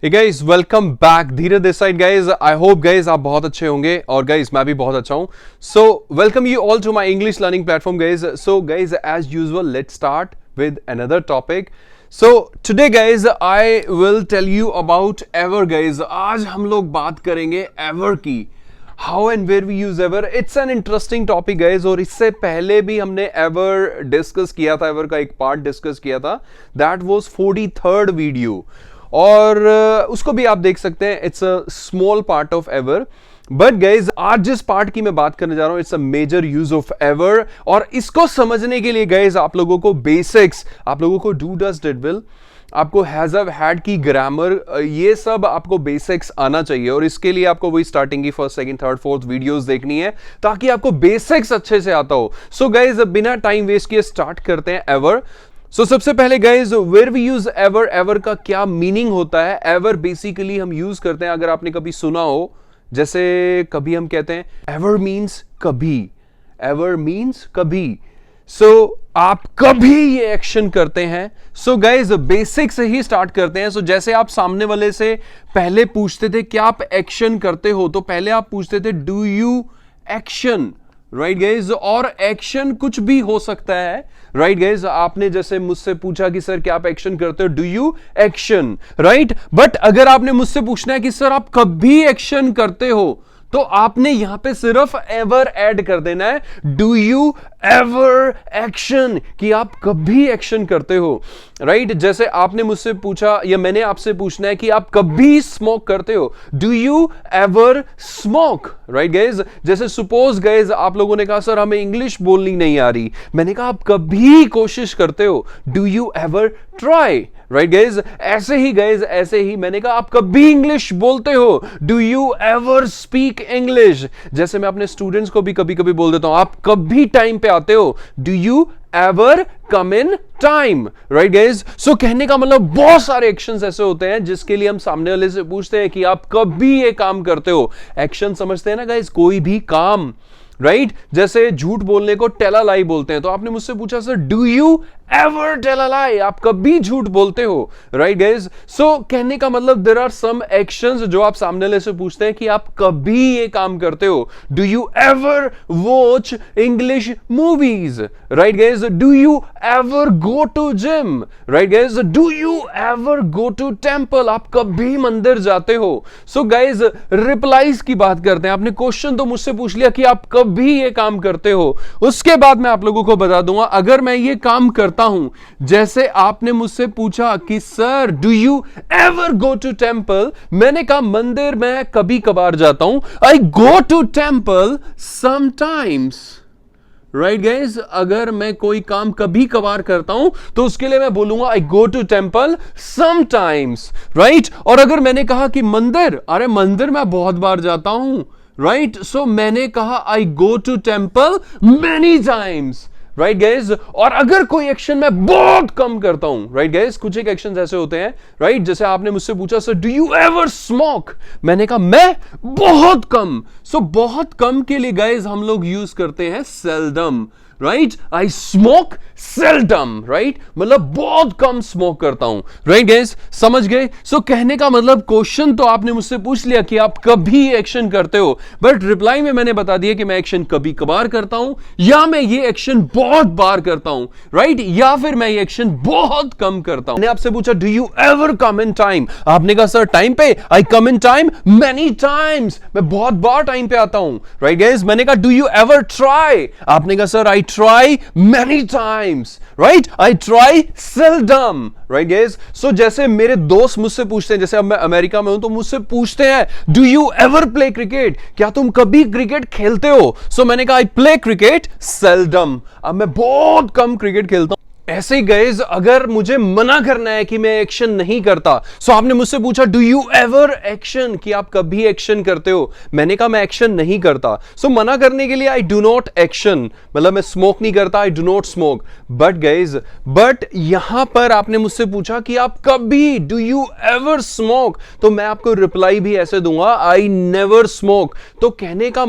Hey guys, welcome back. धीरे this side guys. I hope guys आप बहुत अच्छे होंगे और guys मैं भी बहुत अच्छा हूँ. So welcome you all to my English learning platform guys. So guys as usual let's start with another topic. So today guys I will tell you about ever guys. आज हम लोग बात करेंगे ever की. How and where we use ever. It's an interesting topic guys. और इससे पहले भी हमने ever discuss किया था, ever का एक part discuss किया था. That was 43rd video. और उसको भी आप देख सकते हैं. It's a small part of ever. But guys आज जिस पार्ट की मैं बात करने जा रहा हूं it's a major use of ever. और इसको समझने के लिए गाइज आप लोगों को बेसिक्स, आप लोगों को डू डज डिड विल, आपको हैज हैव हैड की ग्रामर, ये सब आपको बेसिक्स आना चाहिए. और इसके लिए आपको वही स्टार्टिंग की first second third fourth videos देखनी है ताकि आपको बेसिक्स अच्छे से आता हो. सो गाइज बिना टाइम वेस्ट किए स्टार्ट करते हैं एवर. सो सबसे पहले guys where we use ever. Ever का क्या मीनिंग होता है? एवर बेसिकली हम यूज करते हैं, अगर आपने कभी सुना हो, जैसे कभी हम कहते हैं एवर मीन्स कभी, एवर मीन्स कभी. सो आप कभी ये एक्शन करते हैं. सो गाइज बेसिक से ही स्टार्ट करते हैं. सो जैसे आप सामने वाले से पहले पूछते थे क्या आप एक्शन करते हो, तो पहले आप पूछते थे do you action, right guys. और एक्शन कुछ भी हो सकता है, राइट गाइज. आपने जैसे मुझसे पूछा कि सर क्या आप एक्शन करते हो, do you action, right. But अगर आपने मुझसे पूछना है कि सर आप कभी एक्शन करते हो, तो आपने यहां पे सिर्फ एवर ऐड कर देना है. डू यू एवर एक्शन, कि आप कभी एक्शन करते हो, राइट. जैसे आपने मुझसे पूछा या मैंने आपसे पूछना है कि आप कभी स्मोक करते हो, do you ever smoke, right guys. जैसे सपोज गाइज आप लोगों ने कहा सर हमें इंग्लिश बोलनी नहीं आ रही, मैंने कहा आप कभी कोशिश करते हो, do you ever try, right guys. ऐसे ही गाइज, ऐसे ही मैंने कहा आप कभी इंग्लिश बोलते हो, do you ever speak English. जैसे मैं अपने स्टूडेंट्स को भी कभी कभी बोल देता हूं आप कभी टाइम पे आते हो, do you ever come in time, right guys. So कहने का मतलब बहुत सारे एक्शंस ऐसे होते हैं जिसके लिए हम सामने वाले से पूछते हैं कि आप कभी ये काम करते हो. एक्शन समझते हैं ना गाइज, कोई भी काम, राइट. जैसे झूठ बोलने को टेल अ लाई बोलते हैं, तो आपने मुझसे पूछा sir do you ever tell a lie, आप कभी झूठ बोलते हो, राइट गाइज. सो कहने का मतलब देयर आर सम एक्शंस जो आप सामने वाले से पूछते हैं कि आप कभी ये काम करते हो. Do you ever watch English movies, right guys. Do you ever go to gym, right guys. Do you ever go to temple, आप कभी मंदिर जाते हो. सो गाइज रिप्लाईज की बात करते हैं. आपने क्वेश्चन तो मुझसे पूछ लिया कि आप कभी ये काम करते हो, उसके बाद मैं आप लोगों को बता दूंगा अगर मैं ये काम करता हूं. जैसे आपने मुझसे पूछा कि sir do you ever go to temple, मैंने कहा मंदिर में कभी कभार जाता हूं, I go to temple sometimes, right guys. अगर मैं कोई काम कभी कभार करता हूं तो उसके लिए मैं बोलूंगा I go to temple sometimes, right. और अगर मैंने कहा कि मंदिर, अरे मंदिर मैं बहुत बार जाता हूं, राइट. सो मैंने कहा I go to temple many times, right guys. और अगर कोई एक्शन मैं बहुत कम करता हूं, राइट गाइज, कुछ एक एक्शन ऐसे होते हैं, राइट. जैसे आपने मुझसे पूछा sir do you ever smoke, मैंने कहा मैं बहुत कम. सो बहुत कम के लिए गाइज हम लोग यूज करते हैं seldom, right. I smoke seldom, right, मतलब बहुत कम स्मोक करता हूं, राइट गाइस. समझ गए. सो कहने का मतलब क्वेश्चन तो आपने मुझसे पूछ लिया कि आप कभी एक्शन करते हो, बट रिप्लाई में मैंने बता दिया कि मैं एक्शन कभी कभार करता हूं, या मैं ये एक्शन बहुत बार करता हूं, राइट, या फिर मैं ये एक्शन बहुत कम करता हूं. मैंने आपसे पूछा do you ever come in time, आपने कहा सर टाइम पे, आई कम इन टाइम मेनी टाइम्स, मैं बहुत बार टाइम पे आता हूं, राइट गाइस. मैंने कहा डू यू एवर ट्राई, आपने कहा sir I try many times, right. I try seldom, right guys. So जैसे मेरे दोस्त मुझसे पूछते हैं, जैसे अब मैं अमेरिका में हूं तो मुझसे पूछते हैं do you ever play cricket, क्या तुम कभी क्रिकेट खेलते हो. So मैंने कहा I play cricket seldom, अब मैं बहुत कम क्रिकेट खेलता हूं. ऐसे ही गाइज अगर मुझे मना करना है कि मैं एक्शन नहीं करता, सो आपने मुझसे पूछा डू यू एवर एक्शन, कि आप कभी एक्शन करते हो, मैंने कहा मैं एक्शन नहीं करता. सो मना करने के लिए आई डू नॉट एक्शन, मतलब मैं स्मोक नहीं करता, I do not smoke. But guys but यहां पर आपने मुझसे पूछा कि आप कभी डू यू एवर स्मोक, तो मैं आपको रिप्लाई भी ऐसे दूंगा आई नेवर स्मोक. तो कहने का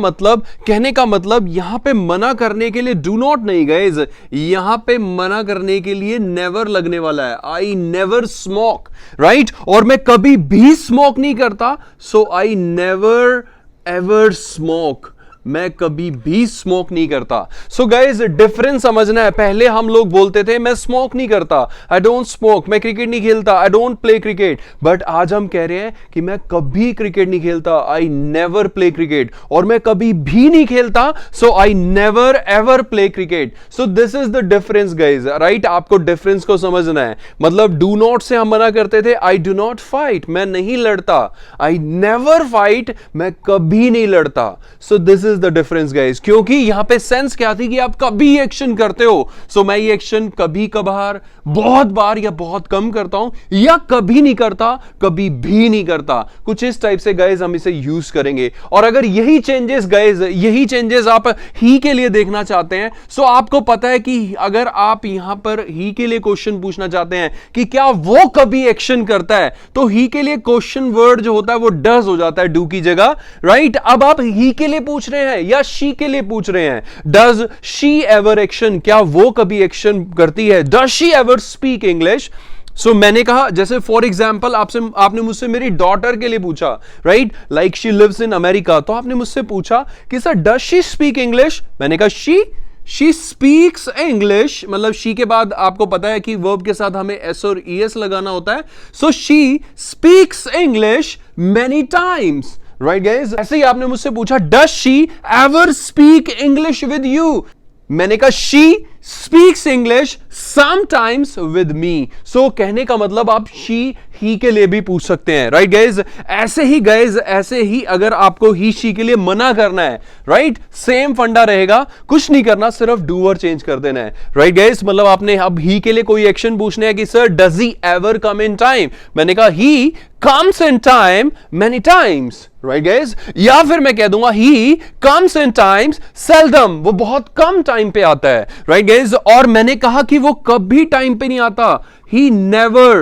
मतलब यहां पे मना करने के लिए डू नॉट नहीं गाइज, यहां पे मना करने करने के लिए नेवर लगने वाला है, आई नेवर स्मोक, राइट। और मैं कभी भी स्मोक नहीं करता, सो आई नेवर एवर स्मोक, मैं कभी भी स्मोक नहीं करता। सो गाइज डिफरेंस समझना है। पहले हम लोग बोलते थे मैं स्मोक नहीं करता, आई डोंट स्मोक, मैं क्रिकेट नहीं खेलता, I don't play cricket. But आज हम कह रहे हैं कि मैं कभी क्रिकेट नहीं खेलता, आई नेवर प्ले क्रिकेट, और मैं कभी भी नहीं खेलता, so I never ever play cricket. So this is the difference guys, right. आपको डिफरेंस को समझना है। मतलब डू नॉट से हम मना करते थे, आई डू नॉट फाइट, मैं नहीं लड़ता, आई नेवर फाइट, मैं कभी नहीं लड़ता। So this the difference guys, क्योंकि यहां पे सेंस क्या थी कि आप कभी एक्शन करते हो। सो मैं ये एक्शन कभी कभार, बहुत बार या बहुत कम करता हूं, या कभी नहीं करता, कभी भी नहीं करता। कुछ इस टाइप से गाइस हम इसे यूज करेंगे। और अगर यही चेंजेस गाइस, यही चेंजेस आप ही के लिए देखना चाहते हैं, सो आपको पता है कि अगर आप यहां पर ही के लिए क्वेश्चन पूछना चाहते हैं कि क्या वो कभी एक्शन करता है, तो ही के लिए क्वेश्चन वर्ड जो होता है वो डज हो जाता है डू की जगह, राइट। अब आप ही के लिए पूछ रहे हैं या शी के लिए पूछ रहे हैं, डज शी एवर एक्शन, क्या वो कभी एक्शन करती है, does she ever speak English. So मैंने कहा, जैसे फॉर एग्जाम्पल आपने मुझसे मेरी डॉटर के लिए पूछा, right, like she lives in America, तो आपने मुझसे पूछा कि sir does she speak English, मैंने कहा शी स्पीक्स इंग्लिश, मतलब शी के बाद आपको पता है कि वर्ब के साथ हमें एस और ईएस लगाना होता है। So she speaks English many times, right guys. ऐसे ही आपने मुझसे पूछा does she ever speak English with you, मैंने कहा she speaks English sometimes with me. So कहने का मतलब आप शी ही के लिए भी पूछ सकते हैं, राइट गाइज। ऐसे ही गाइज, ऐसे ही अगर आपको ही शी के लिए मना करना है, राइट, सेम फंडा रहेगा, कुछ नहीं करना, सिर्फ डूअर चेंज कर देना है, राइट गाइज। मतलब आपने अब ही के लिए कोई एक्शन पूछने है कि sir does he ever come in time, मैंने कहा ही comes in time many times, right guys। या फिर मैं कह दूंगा he comes in times seldom, वो बहुत कम टाइम पे आता है, right guys। और मैंने कहा कि वो कभी टाइम पे नहीं आता, he never,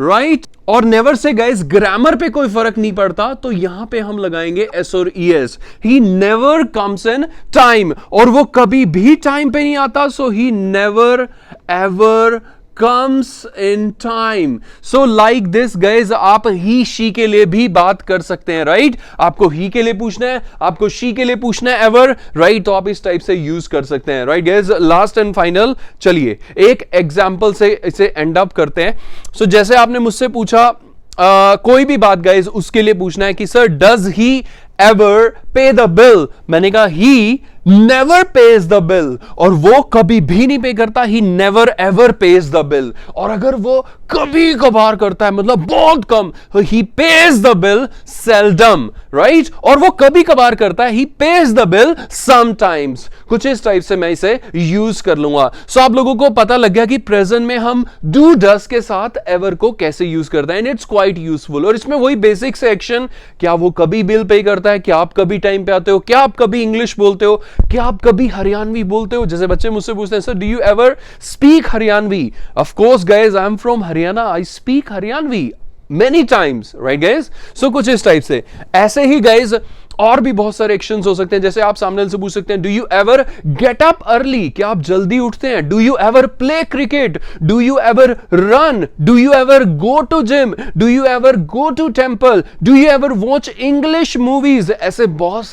right। और नेवर से गाइस ग्रामर पे कोई फर्क नहीं पड़ता, तो यहां पे हम लगाएंगे एस और es. He never comes in time, और वो कभी भी टाइम पे नहीं आता, so he never ever comes in time। so like this guys, आप ही शी के लिए भी बात कर सकते हैं, राइट। आपको ही के लिए पूछना है, आपको शी के लिए पूछना है एवर, राइट, तो आप इस टाइप से यूज कर सकते हैं, right guys. Last and final, चलिए एक एग्जांपल से इसे एंड अप करते हैं। सो जैसे आपने मुझसे पूछा कोई भी बात गाइज, उसके लिए पूछना है कि sir does he ever pay the bill, मैंने कहा he never pays the bill, और वो कभी भी नहीं पे करता, he never ever pays the bill. और अगर वो कभी कभार करता है, मतलब बहुत कम, he pays the bill seldom, right. और वो कभी कभार करता है, he pays the bill sometimes. कुछ इस टाइप से मैं इसे यूज कर लूंगा। सो आप लोगों को पता लग गया कि प्रेजेंट में हम डू डस के साथ एवर को कैसे यूज करते हैं, एंड इट्स क्वाइट यूजफुल। और इसमें वही बेसिक से एक्शन, क्या वो कभी बिल पे करता है, क्या आप कभी टाइम पे आते हो, क्या आप कभी इंग्लिश बोलते हो, क्या आप कभी हरियाणवी बोलते हो। जैसे बच्चे मुझसे पूछते हैं sir do you ever speak Haryanvi, of course guys I am from Haryana, I speak Haryanvi many times, right guys. So कुछ इस टाइप से। ऐसे ही गाइज और भी बहुत सारे एक्शंस हो सकते हैं। जैसे आप सामने से पूछ सकते हैं do you ever get up early, क्या आप जल्दी उठते हैं, do you ever play cricket, do you ever run, do you ever go to gym, do you ever go to temple, do you ever watch English movies. ऐसे बहुत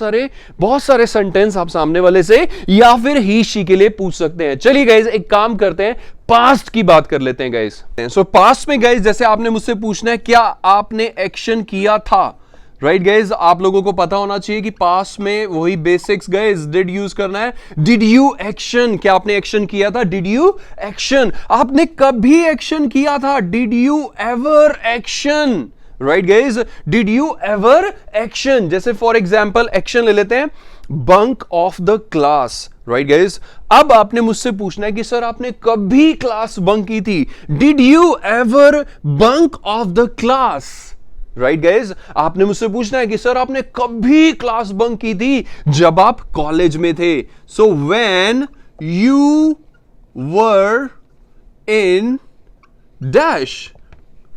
सारे sentence आप सामने वाले से या फिर ही शी के लिए पूछ सकते हैं। चलिए गाइज एक काम करते हैं, पास्ट की बात कर लेते हैं गाइज। सो पास्ट में गाइज जैसे आपने मुझसे पूछना है क्या आपने एक्शन किया था, राइट गाइज। आप लोगों को पता होना चाहिए कि पास्ट में वही बेसिक्स गाइज, डिड यूज करना है, डिड यू एक्शन, क्या आपने एक्शन किया था, डिड यू एक्शन। आपने कभी एक्शन किया था, did you ever action, right guys, did you ever action. जैसे फॉर एग्जाम्पल एक्शन ले लेते हैं, bunk off the class, right guys. अब आपने मुझसे पूछना है कि सर आपने कभी क्लास बंक की थी, did you ever bunk off the class, right guys. आपने मुझसे पूछना है कि सर आपने कभी क्लास बंक की थी जब आप कॉलेज में थे, so when you were in dash,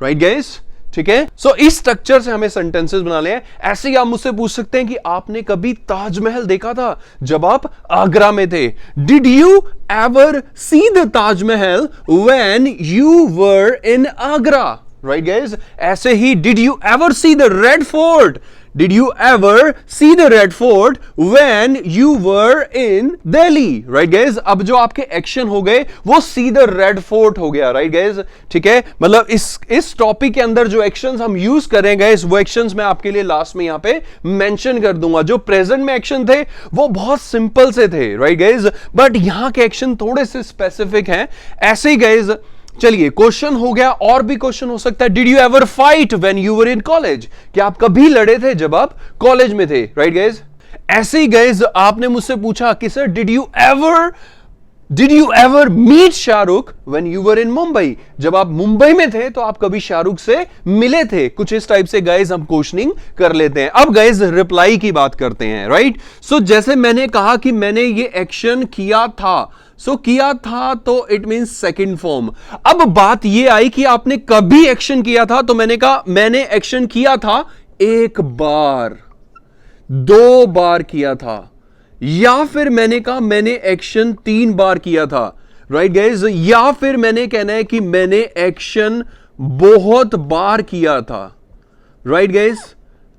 right guys. ठीक है। सो इस स्ट्रक्चर से हमें सेंटेंसेस बनाने हैं। ऐसे ही आप मुझसे पूछ सकते हैं कि आपने कभी ताजमहल देखा था जब आप आगरा में थे? Did you ever see the Taj Mahal when you were in Agra? Right guys. ऐसे ही did you ever see the red fort? Did you ever see the Red Fort when you were in Delhi? Right guys? अब जो आपके action हो गए वो see the Red Fort हो गया, right guys? ठीक है, मतलब इस टॉपिक के अंदर जो एक्शंस हम यूज करेंगे वो एक्शंस मैं आपके लिए लास्ट में यहां पे मेंशन कर दूंगा। जो प्रेजेंट में एक्शन थे वो बहुत सिंपल से थे, right guys? बट यहां के एक्शन थोड़े से स्पेसिफिक हैं। ऐसे ही गाइज चलिए, क्वेश्चन हो गया, और भी क्वेश्चन हो सकता है। Did you ever fight when you were in college? क्या आप कभी लड़े थे जब आप कॉलेज में थे? Right guys. ऐसे ही गाइज आपने मुझसे पूछा कि sir did you ever meet Shahrukh when you were in Mumbai? जब आप मुंबई में थे तो आप कभी शाहरुख से मिले थे? कुछ इस टाइप से गाइज हम क्वेश्चनिंग कर लेते हैं। अब गाइज रिप्लाई की बात करते हैं, राइट? सो जैसे मैंने कहा कि मैंने ये एक्शन किया था, किया था तो इट मींस सेकंड फॉर्म। अब बात ये आई कि आपने कभी एक्शन किया था, तो मैंने कहा मैंने एक्शन किया था एक बार, 2 बार किया था, या फिर मैंने कहा मैंने एक्शन 3 बार किया था, राइट गाइज? या फिर मैंने कहना है कि मैंने एक्शन बहुत बार किया था, राइट गाइज?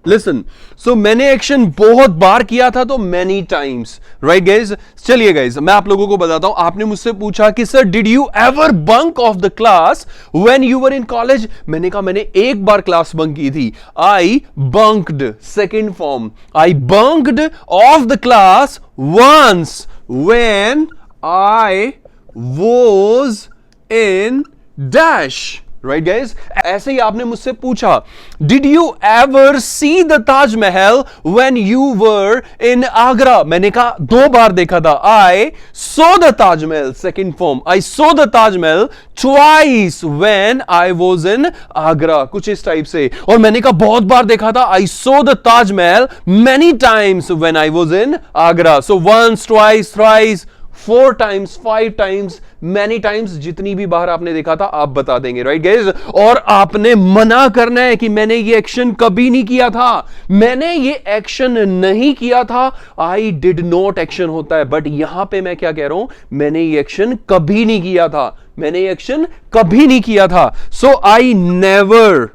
लिसन, सो मैंने एक्शन बहुत बार किया था तो मैनी टाइम्स, राइट गाइज? चलिए गाइज मैं आप लोगों को बताता हूं। आपने मुझसे पूछा कि sir did you ever bunk off the class when you were in college? मैंने कहा मैंने एक बार क्लास बंक की थी, I bunked, second form, I bunked off the class once when I was in dash, right guys? ऐसे ही आपने मुझसे पूछा did you ever see the Taj Mahal when you were in Agra? मैंने कहा 2 बार देखा था, I saw the Taj Mahal, second form, I saw the Taj Mahal twice when I was in Agra, कुछ इस टाइप से। और मैंने कहा बहुत बार देखा था, I saw the Taj Mahal many times when I was in Agra. So once, twice, thrice, 4 times, 5 times, many times, जितनी भी बार आपने देखा था आप बता देंगे, राइट गाइज? और आपने मना करना है कि मैंने ये एक्शन कभी नहीं किया था, मैंने ये एक्शन नहीं किया था, आई डिड नॉट एक्शन होता है, बट यहां पे मैं क्या कह रहा हूं, मैंने ये एक्शन कभी नहीं किया था, मैंने ये एक्शन कभी नहीं किया था। सो आई नेवर,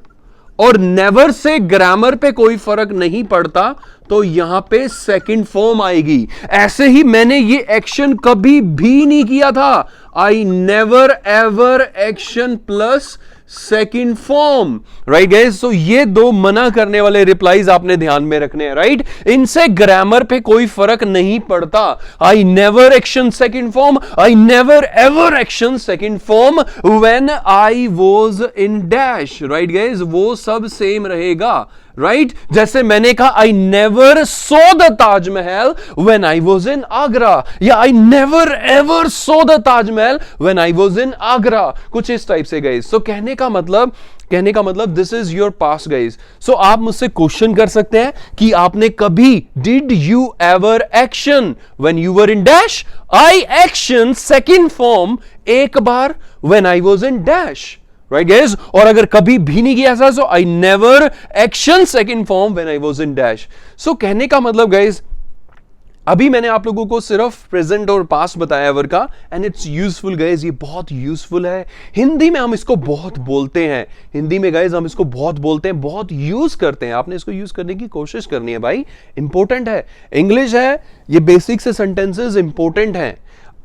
और नेवर से ग्रामर पे कोई फर्क नहीं पड़ता, तो यहां पे सेकंड फॉर्म आएगी। ऐसे ही मैंने ये एक्शन कभी भी नहीं किया था, I never ever action plus second form, right guys? So ये 2 मना करने वाले रिप्लाईज आपने ध्यान में रखने हैं, राइट? इनसे ग्रामर पे कोई फर्क नहीं पड़ता। I never action second form, I never ever action second form when I was in dash, right guys? वो सब सेम रहेगा, राइट? जैसे मैंने कहा I never saw the Taj Mahal when I was in Agra, या I never ever saw the Taj Mahal when I was in Agra, कुछ इस type से गाइस। सो कहने का मतलब this is your past guys. So आप मुझसे क्वेश्चन कर सकते हैं कि आपने कभी did you ever action when you were in dash? I action second form एक बार when I was in dash, right guys? और अगर कभी भी नहीं किया ऐसा, so I never action second form when I was in dash. सो कहने का मतलब गाइस, अभी मैंने आप लोगों को सिर्फ प्रेजेंट और पास्ट बताया एवर का, एंड इट्स यूजफुल गाइस, ये बहुत यूजफुल है। हिंदी में हम इसको बहुत बोलते हैं, हिंदी में गाइस हम इसको बहुत बोलते हैं, बहुत यूज करते हैं। आपने इसको यूज करने की कोशिश करनी है भाई, इंपॉर्टेंट है। इंग्लिश है, ये बेसिक से सेंटेंसेस इंपॉर्टेंट हैं,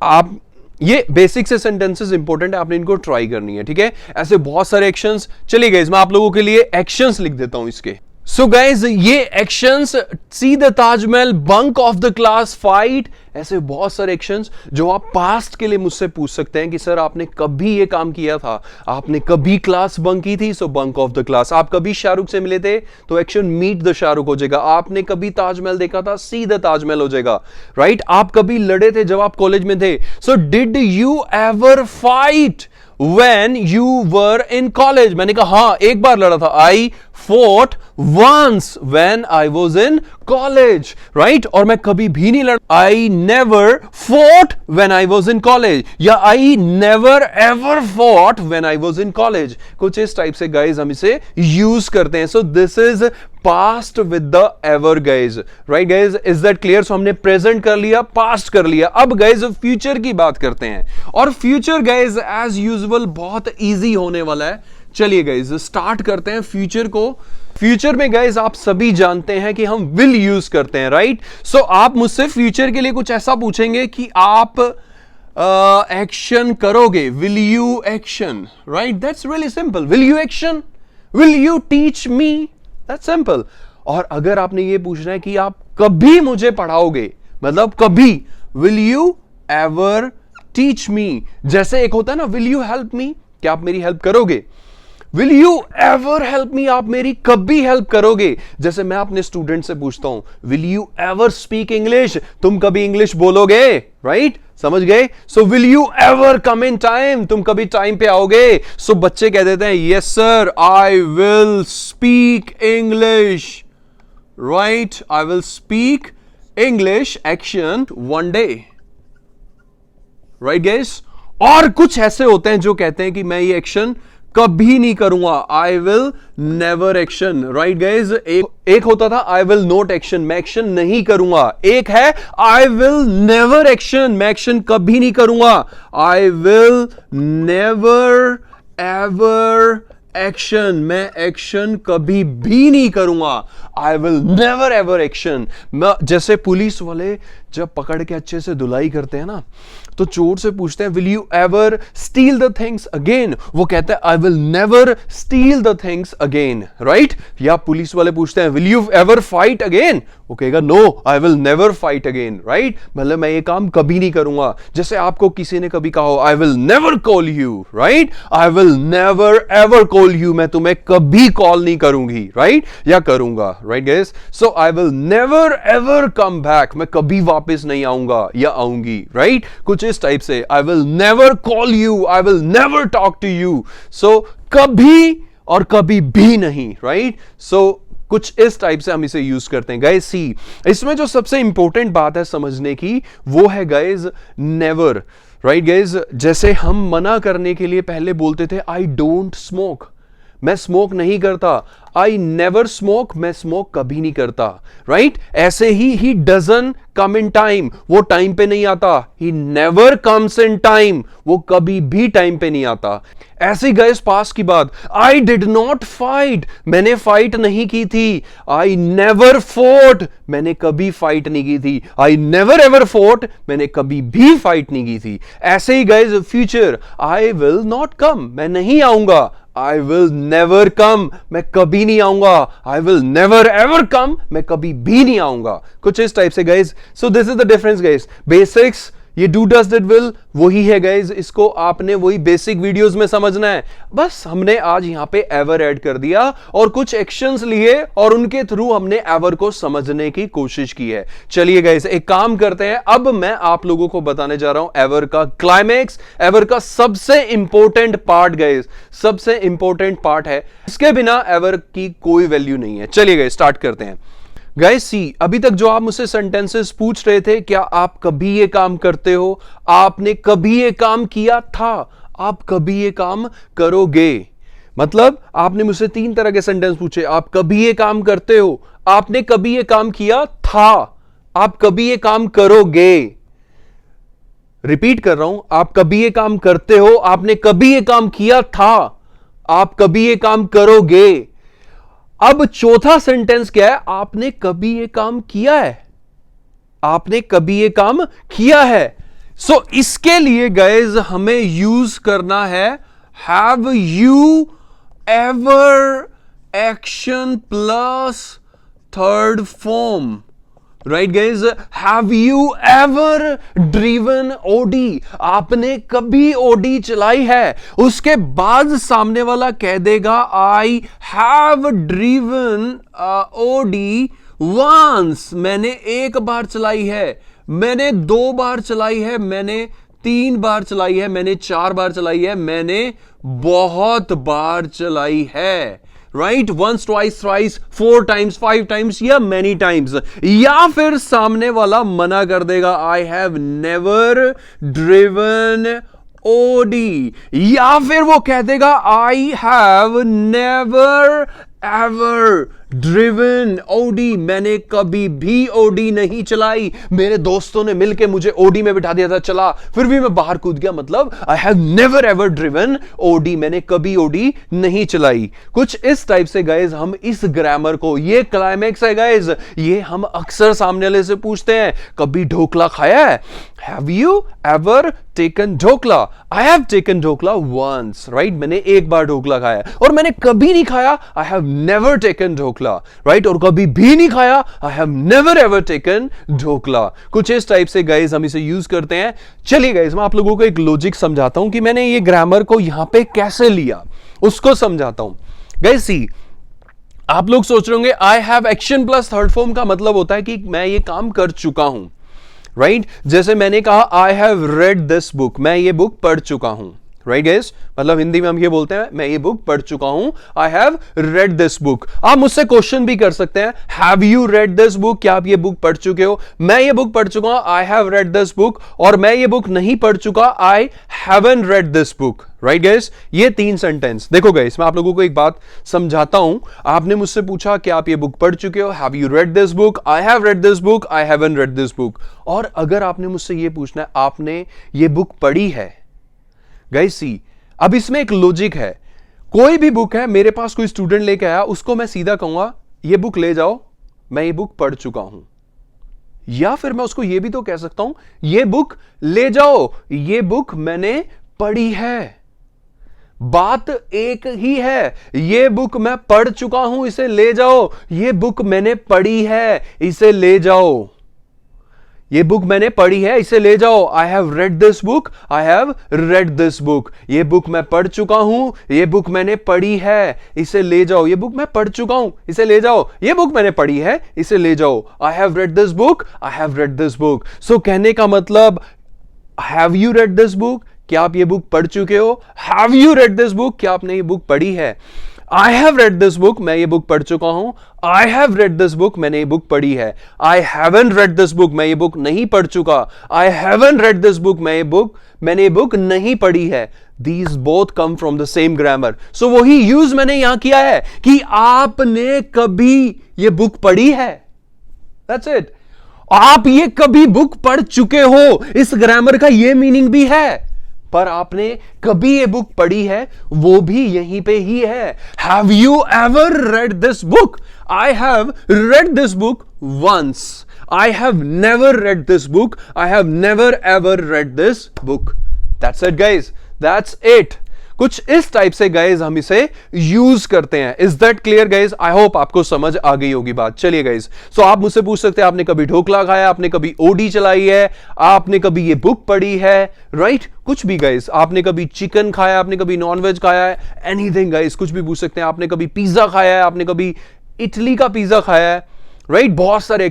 आप ये बेसिक से सेंटेंसेस इंपॉर्टेंट है, आपने इनको ट्राई करनी है, ठीक है? ऐसे बहुत सारे एक्शंस। चलिए गाइस मैं आप लोगों के लिए एक्शंस लिख देता हूं इसके। सो गाइज ये actions, C the Taj Mahal, bunk off the class, fight, ऐसे बहुत सारे एक्शंस जो आप पास्ट के लिए मुझसे पूछ सकते हैं कि सर आपने कभी ये काम किया था, आपने कभी क्लास बंक की थी, सो बंक ऑफ द क्लास। आप कभी शाहरुख से मिले थे तो एक्शन मीट द शाहरुख हो जाएगा। आपने कभी ताजमहल देखा था, सी द ताजमहल हो जाएगा, राइट? आप कभी लड़े थे जब आप कॉलेज में थे, so did you ever fight when you were in college? मैंने कहा हाँ एक बार लड़ा था. I fought once when I was in college, right? और मैं कभी भी नहीं लड़ा. I never fought when I was in college. या I never ever fought when I was in college. कुछ इस टाइप से guys हम इसे यूज करते हैं. So this is past with the ever guys, right guys? Is that clear? So हमने present कर लिया, past कर लिया. अब guys future की बात करते हैं. और future guys as usual बहुत easy होने वाला है. चलिए गाइज स्टार्ट करते हैं फ्यूचर को. फ्यूचर में गाइज आप सभी जानते हैं कि हम विल यूज करते हैं, राइट? सो आप मुझसे फ्यूचर के लिए कुछ ऐसा पूछेंगे कि आप एक्शन करोगे. Will you action, right? That's really simple. Will you action? Will you teach me? That's simple. और अगर आपने ये पूछना है कि आप कभी मुझे पढ़ाओगे, मतलब कभी, will you ever teach me? जैसे एक होता है ना विल यू हेल्प मी, क्या आप मेरी हेल्प करोगे? Will you ever help me? आप मेरी कभी हेल्प करोगे? जैसे मैं अपने स्टूडेंट से पूछता हूं will you ever speak English? तुम कभी इंग्लिश बोलोगे, राइट? समझ गए? So will you ever come in time? तुम कभी टाइम पे आओगे? सो बच्चे कह देते हैं yes sir I will speak English, right? I will speak English action one day, right guys? और कुछ ऐसे होते हैं जो कहते हैं कि मैं ये एक्शन कभी नहीं करूंगा. आई will never action, right guys? एक होता था आई विल नॉट एक्शन, मैं एक्शन नहीं करूंगा. एक है आई विल नेवर एक्शन, मैं एक्शन कभी नहीं करूंगा. आई विल नेवर एवर एक्शन, मैं एक्शन कभी भी नहीं करूंगा. आई विल नेवर एवर एक्शन. जैसे पुलिस वाले जब पकड़ के अच्छे से धुलाई करते हैं ना, तो चोर से पूछते हैं will you ever steal the things again? वो कहता है I will never steal the things again, right? या पुलिस वाले पूछते हैं will you ever fight again? वो कहेगा no I will never fight again, right? मतलब मैं ये काम कभी नहीं करूंगा. जैसे आपको किसी ने कभी कहा हो आई will never call you, right? I will never ever call you, मैं तुम्हें कभी कॉल नहीं करूंगी, राइट? या करूंगा, right guys? So I will never ever come back, मैं कभी वापस नहीं आऊंगा या आऊंगी, राइट? कुछ इस टाइप से. I will never call you, I will never talk to you. So कभी और कभी भी नहीं, राइट? सो कुछ इस टाइप से हम इसे यूज करते हैं गाइस. सी इसमें जो सबसे इंपॉर्टेंट बात है समझने की वो है गाइस नेवर, राइट गाइस? जैसे हम मना करने के लिए पहले बोलते थे आई डोंट स्मोक, मैं स्मोक नहीं करता. आई नेवर स्मोक, मैं स्मोक कभी नहीं करता, राइट? ऐसे he doesn't come in time, वो टाइम पे नहीं आता. ही नेवर कम्स इन टाइम, वो कभी भी टाइम पे नहीं आता. ऐसे गैस पास की बात, आई डिड नॉट फाइट, मैंने फाइट नहीं की थी. आई नेवर फोर्ट, मैंने कभी फाइट नहीं की थी. आई नेवर एवर फोर्ट, मैंने कभी भी फाइट नहीं की थी. ऐसे ही guys future, I will not come, मैं नहीं आऊंगा. आई विल नेवर कम, मैं कभी नहीं आऊंगा. आई विल नेवर एवर कम, मैं कभी भी नहीं आऊंगा. कुछ इस टाइप से guys. So this is the difference guys. Basics ये डू डज डिड विल वही है गाइज. इसको आपने वही बेसिक वीडियोस में समझना है. बस हमने आज यहां पे एवर ऐड कर दिया और कुछ एक्शंस लिए और उनके थ्रू हमने एवर को समझने की कोशिश की है. चलिए गाइज एक काम करते हैं. अब मैं आप लोगों को बताने जा रहा हूं एवर का क्लाइमैक्स, एवर का सबसे इंपॉर्टेंट पार्ट गाइज, सबसे इंपॉर्टेंट पार्ट है. इसके बिना एवर की कोई वैल्यू नहीं है. चलिए गाइज स्टार्ट करते हैं. गाइस सी अभी तक जो आप मुझसे सेंटेंसेस पूछ रहे थे, क्या आप कभी ये काम करते हो? आपने कभी ये काम किया था? आप कभी ये काम करोगे? मतलब आपने मुझसे 3 तरह के सेंटेंस पूछे. आप कभी ये काम करते हो, आपने कभी ये काम किया था, आप कभी ये काम करोगे. रिपीट कर रहा हूं, आप कभी ये काम करते हो, आपने कभी ये काम किया था, आप कभी ये काम करोगे. अब चौथा सेंटेंस क्या है? आपने कभी ये काम किया है, आपने कभी ये काम किया है. सो इसके लिए गाइज हमें यूज करना है have you ever action plus third form. Right guys, have you ever driven Audi, आपने कभी ओडी चलाई है. उसके बाद सामने वाला कह देगा I have driven Audi once, मैंने एक बार चलाई है, मैंने 2 बार चलाई है, मैंने 3 बार चलाई है, मैंने 4 बार चलाई है, मैंने बहुत बार चलाई है, राइट? Once, twice, thrice, 4 times, 5 times या मेनी टाइम्स। या फिर सामने वाला मना कर देगा, I have never driven Audi, या फिर वो कह देगा I have never ever driven Audi, मैंने कभी भी ओडी नहीं चलाई, मेरे दोस्तों ने मिलके मुझे ओडी में बिठा दिया था, चला, फिर भी मैं बाहर कूद गया, मतलब I have never ever driven Audi, मैंने कभी ओडी नहीं चलाई। कुछ इस टाइप से गाइज हम इस ग्रामर को, ये क्लाइमेक्स है गाइज, ये हम अक्सर सामने वाले से पूछते हैं, कभी ढोकला खाया है? Have you ever taken dhokla? I have taken dhokla once, right? मैंने एक बार ढोकला खाया, और मैंने कभी नहीं खाया, I have never taken dhokla, right? और कभी भी नहीं खाया, I have never ever taken dhokla. कुछ इस टाइप से गाइज हम इसे यूज करते हैं। चलिए गाइज, मैं आप लोगों को एक लॉजिक समझाता हूं कि मैंने ये ग्रामर को यहां पे कैसे लिया, उसको समझाता हूं। गाइज सी, आप लोग सोच रहे होंगे I have action plus third form का मतलब होता है कि मैं ये काम कर चुका हूं, राइट? जैसे मैंने कहा आई हैव रेड दिस बुक, मैं ये बुक पढ़ चुका हूं, राइट गाइस? मतलब हिंदी में हम ये बोलते हैं, मैं ये बुक पढ़ चुका हूं, I have read this book. आप मुझसे क्वेश्चन भी कर सकते हैं, have you read this book? क्या आप ये बुक पढ़ चुके हो? मैं ये बुक पढ़ चुका हूं, I have read this book, और मैं ये बुक नहीं पढ़ चुका, आई haven't read this book, right guys? ये 3 सेंटेंस। देखो गाइस, मैं आप लोगों को एक बात समझाता हूं। आपने मुझसे पूछा कि आप ये बुक पढ़ चुके हो, have you read this book? I have read this book, I haven't read this book. और अगर आपने मुझसे ये पूछना है, आपने ये बुक पढ़ी है? गाइस सी, अब इसमें एक लॉजिक है। कोई भी बुक है, मेरे पास कोई स्टूडेंट लेके आया, उसको मैं सीधा कहूंगा ये बुक ले जाओ, मैं ये बुक पढ़ चुका हूं। या फिर मैं उसको ये भी तो कह सकता हूं, ये बुक ले जाओ, ये बुक मैंने पढ़ी है। बात एक ही है, ये बुक मैं पढ़ चुका हूं, इसे ले जाओ, ये बुक मैंने पढ़ी है, इसे ले जाओ। ये बुक मैंने पढ़ी है, इसे ले जाओ। I have read this book, I have read this book. ये बुक मैं पढ़ चुका हूं, ये बुक मैंने पढ़ी है, इसे ले जाओ। ये बुक मैं पढ़ चुका हूं, इसे ले जाओ। ये बुक मैंने पढ़ी है, इसे ले जाओ। I have read this book, I have read this book. So कहने का मतलब, have you read this book? क्या आप ये बुक पढ़ चुके हो? Have you read this book? क्या आपने ये बुक पढ़ी है? I have read this book, मैं ये बुक पढ़ चुका हूं। I have read this book, मैंने ये बुक पढ़ी है। I haven't read this book, मैं ये बुक नहीं पढ़ चुका। आई हैवंट रेड दिस बुक, मैंने ये बुक नहीं पढ़ी है। These both come from the same grammar. So वही यूज मैंने यहां किया है कि आपने कभी ये बुक पढ़ी है। That's it. आप ये कभी बुक पढ़ चुके हो, इस ग्रामर का ये मीनिंग भी है। पर आपने कभी ये बुक पढ़ी है, वो भी यहीं पे ही है। Have you ever read this book? I have read this book once. I have never read this book, I have never ever read this book. That's it guys, that's it. कुछ इस टाइप से guys हम इसे use करते हैं। Is that clear guys? I hope आपको समझ आ गई होगी बात। चलिए गाइज, सो आप मुझसे पूछ सकते हैं, आपने कभी ढोकला खाया, आपने कभी ओडी चलाई है, आपने कभी ये बुक पढ़ी है, राइट? कुछ भी गाइज, आपने कभी चिकन खाया, आपने कभी नॉनवेज खाया है, एनीथिंग गाइज, कुछ भी पूछ सकते हैं। आपने कभी पिज्जा खाया है, आपने कभी इटली का पिज्जा खाया है, राइट? बहुत सारे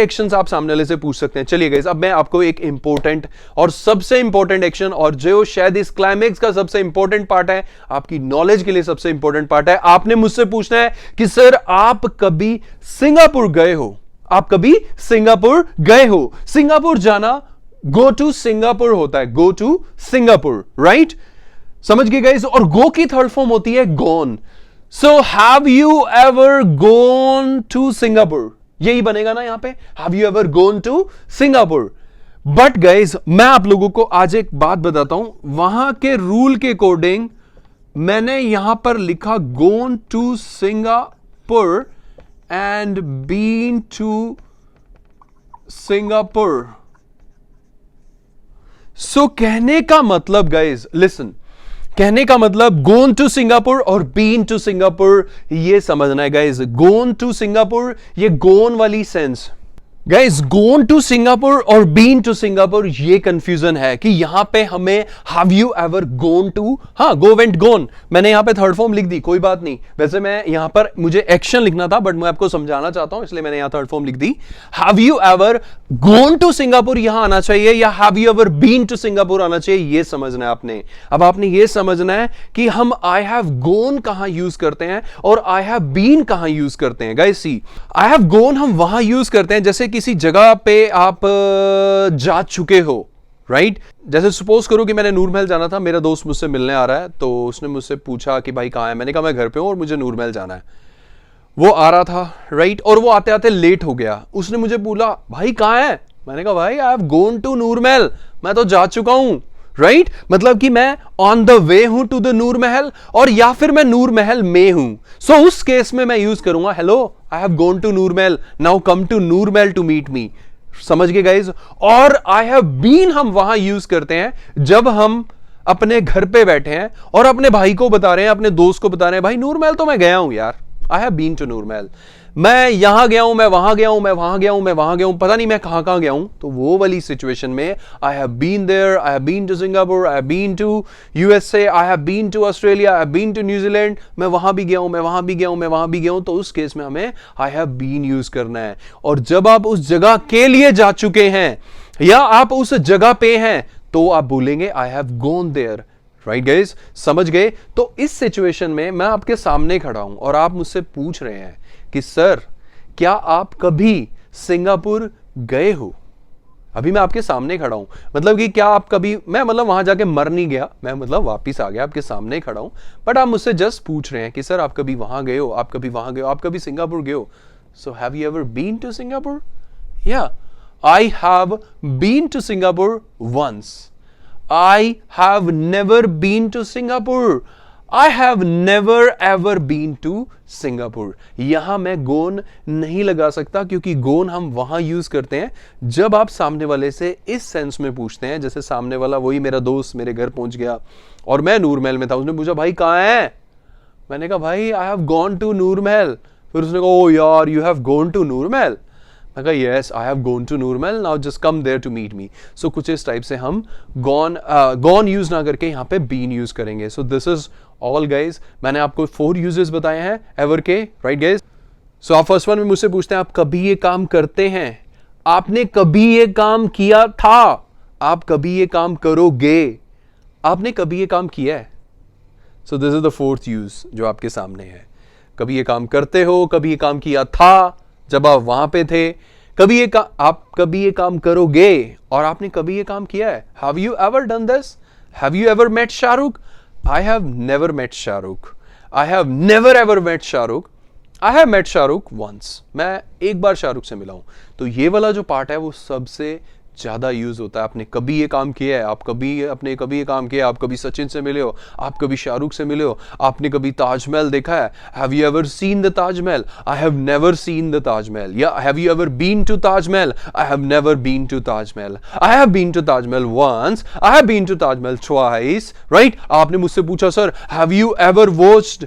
एक्शन आप सामने वाले से पूछ सकते हैं। चलिए गाइस, अब मैं आपको एक इंपॉर्टेंट और सबसे इंपॉर्टेंट एक्शन, और जो शायद इस क्लाइमेक्स का सबसे इंपॉर्टेंट पार्ट है, आपकी नॉलेज के लिए सबसे इंपॉर्टेंट पार्ट है। आपने मुझसे पूछना है कि सर आप कभी सिंगापुर गए हो? आप कभी सिंगापुर गए हो? सिंगापुर जाना गो टू सिंगापुर होता है, गो टू सिंगापुर, राइट? समझ गए गाइस? और गो की थर्ड फॉर्म होती है gone. So have you ever gone to Singapore? यही बनेगा ना यहां पे, have you ever gone to Singapore? But guys, मैं आप लोगों को आज एक बात बताता हूं, वहां के रूल के अकॉर्डिंग मैंने यहां पर लिखा gone to Singapore and been to Singapore. So कहने का मतलब गाइज, लिसन, कहने का मतलब गोन टू सिंगापुर और बीन टू सिंगापुर, ये समझना है गाइज। गोन टू सिंगापुर, ये गोन वाली sense, guys gone to Singapore और बीन टू सिंगापुर, ये कंफ्यूजन है कि यहां पे हमें have you ever gone to, हाँ गो वेंट गोन, मैंने यहां पे थर्ड फॉर्म लिख दी, कोई बात नहीं, वैसे मैं यहां पर मुझे एक्शन लिखना था बट मैं आपको समझाना चाहता हूं इसलिए मैंने यहां थर्ड फॉर्म लिख दी। Have you ever gone to Singapore यहां आना चाहिए या have you ever been to Singapore आना चाहिए, ये समझना है आपने। अब आपने ये समझना है कि हम आई हैव गोन कहां यूज करते हैं और आई हैव बीन कहां यूज करते हैं। गाइस सी, आई हैव गोन हम वहां यूज करते हैं जैसे किसी जगह पे आप जा चुके हो, राइट? जैसे सपोज करो कि मैंने नूरमहल जाना था, मेरा दोस्त मुझसे मिलने आ रहा है, तो उसने मुझसे पूछा कि भाई कहाँ है, मैंने कहा मैं घर पे हूं और मुझे नूरमहल जाना है। वो आ रहा था, राइट, और वो आते आते लेट हो गया। उसने मुझे बोला भाई कहाँ है, मैंने कहा भाई I have gone to Noor Mahal, मैं तो जा चुका हूं, राइट? मतलब कि मैं ऑन द वे हूं टू द नूर महल और या फिर मैं नूर महल में हूं। सो उस केस में मैं यूज करूंगा hello I have gone to Noor Mahal, now come to Noor Mahal to meet मी। समझ गए गाइज? और आई हैव बीन हम वहां यूज करते हैं जब हम अपने घर पे बैठे हैं और अपने भाई को बता रहे हैं, अपने दोस्त को बता रहे हैं भाई नूर महल तो मैं गया हूं यार, आई हैव बीन टू नूर महल, मैं यहां गया हूं, मैं वहां गया हूं, मैं वहां गया हूं, मैं वहां गया हूं, पता नहीं मैं कहां कहां गया हूं। तो वो वाली सिचुएशन में I have been there, I have been to Singapore, I have been to USA, I have been to Australia, I have been to New Zealand, मैं वहां भी गया हूं, मैं वहां भी गया हूं, मैं वहां भी गया हूं। तो उस केस में हमें आई हैव बीन यूज करना है। और जब आप उस जगह के लिए जा चुके हैं या आप उस जगह पे हैं तो आप बोलेंगे I have gone there, right guys? समझ गए? तो इस सिचुएशन में मैं आपके सामने खड़ा हूं और आप मुझसे पूछ रहे हैं कि सर क्या आप कभी सिंगापुर गए हो? अभी मैं आपके सामने खड़ा हूं, मतलब कि क्या आप कभी, मैं मतलब वहां जाके मर नहीं गया, मैं मतलब वापिस आ गया, आपके सामने खड़ा हूं, बट आप मुझसे जस्ट पूछ रहे हैं कि सर आप कभी वहां गए हो, आप कभी वहां गए हो, आप कभी सिंगापुर गए हो। So have you ever been to Singapore? या I have been to Singapore once. I have never been to Singapore. I have never ever been to Singapore. यहां मैं गोन नहीं लगा सकता क्योंकि गोन हम वहां यूज करते हैं जब आप सामने वाले से इस सेंस में पूछते हैं, जैसे सामने वाला वही मेरा दोस्त मेरे घर पहुंच गया और मैं नूरमहल में था, उसने पूछा भाई कहां है, मैंने कहा भाई I have gone to Noormahal. फिर उसने कहा ओ यार you have gone to Noor Mahal, मैं कहा yes I have gone to Noormahal, now just come there to meet me. So कुछ इस टाइप से हम गॉन यूज ना करके यहाँ पे बीन यूज करेंगे। सो दिस इज ऑल गाइज, मैंने आपको 4 यूजेस बताए हैं एवर के, राइट गाइज? सो आप फर्स्ट वन में मुझसे पूछते हैं आप कभी ये काम करते हैं, आपने कभी ये काम किया था, आप कभी ये काम करोगे, आपने कभी ये काम किया है। सो this is the 4th use जो आपके सामने है। कभी ये काम करते हो, कभी ये काम किया था जब आप वहां पे थे, कभी ये आप कभी ये काम करोगे और आपने कभी ये काम किया है। Have you ever done this? Have you ever met Shahrukh? I have never met Shahrukh. I have never ever met Shahrukh. I have met Shahrukh once. मैं एक बार शाहरुख से मिला हूं। तो ये वाला जो पार्ट है वो सबसे ज्यादा यूज होता है। आपने कभी ये काम किया है, आप कभी अपने कभी ये काम किया, आप कभी सचिन से मिले हो, आप कभी शाहरुख से मिले हो, आपने कभी ताजमहल देखा है, have you ever seen the Taj Mahal? I have never seen the Taj Mahal. या have you ever been to Taj Mahal? I have never been to Taj Mahal. I have been to Taj Mahal once, I have been to Taj Mahal twice, right? आपने मुझसे पूछा sir have you ever watched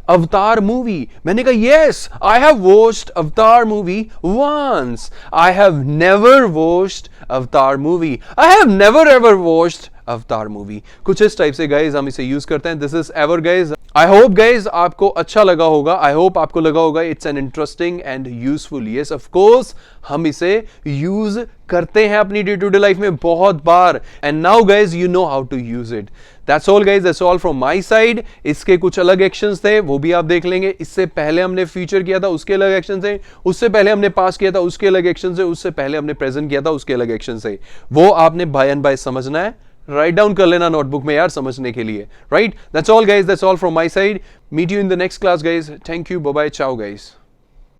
Avatar movie? मैंने कहा yes I have watched Avatar movie once. I have never watched Avatar movie. I have never ever watched Avatar movie. कुछ इस type से guys हम इसे यूज करते हैं। This is ever guys. I hope guys आपको अच्छा लगा होगा, आई होप आपको लगा होगा it's an interesting and useful. Yes of course हम इसे यूज करते हैं अपनी डे टू डे लाइफ में बहुत बार, and now guys you know how to use it. That's all guys, that's all from my side. इसके कुछ अलग एक्शंस थे वो भी आप देख लेंगे। इससे पहले हमने फ्यूचर किया था उसके अलग एक्शन थे, उससे पहले हमने पास किया था उसके अलग एक्शन थे, उससे पहले हमने प्रेजेंट किया था उसके अलग एक्शन थे। वो आपने बाय एंड बाय समझना है, राइट डाउन कर लेना नोटबुक में यार समझने के लिए, right? That's all guys, that's all from my side. Meet you in the next class guys. Thank you, bye bye, ciao guys.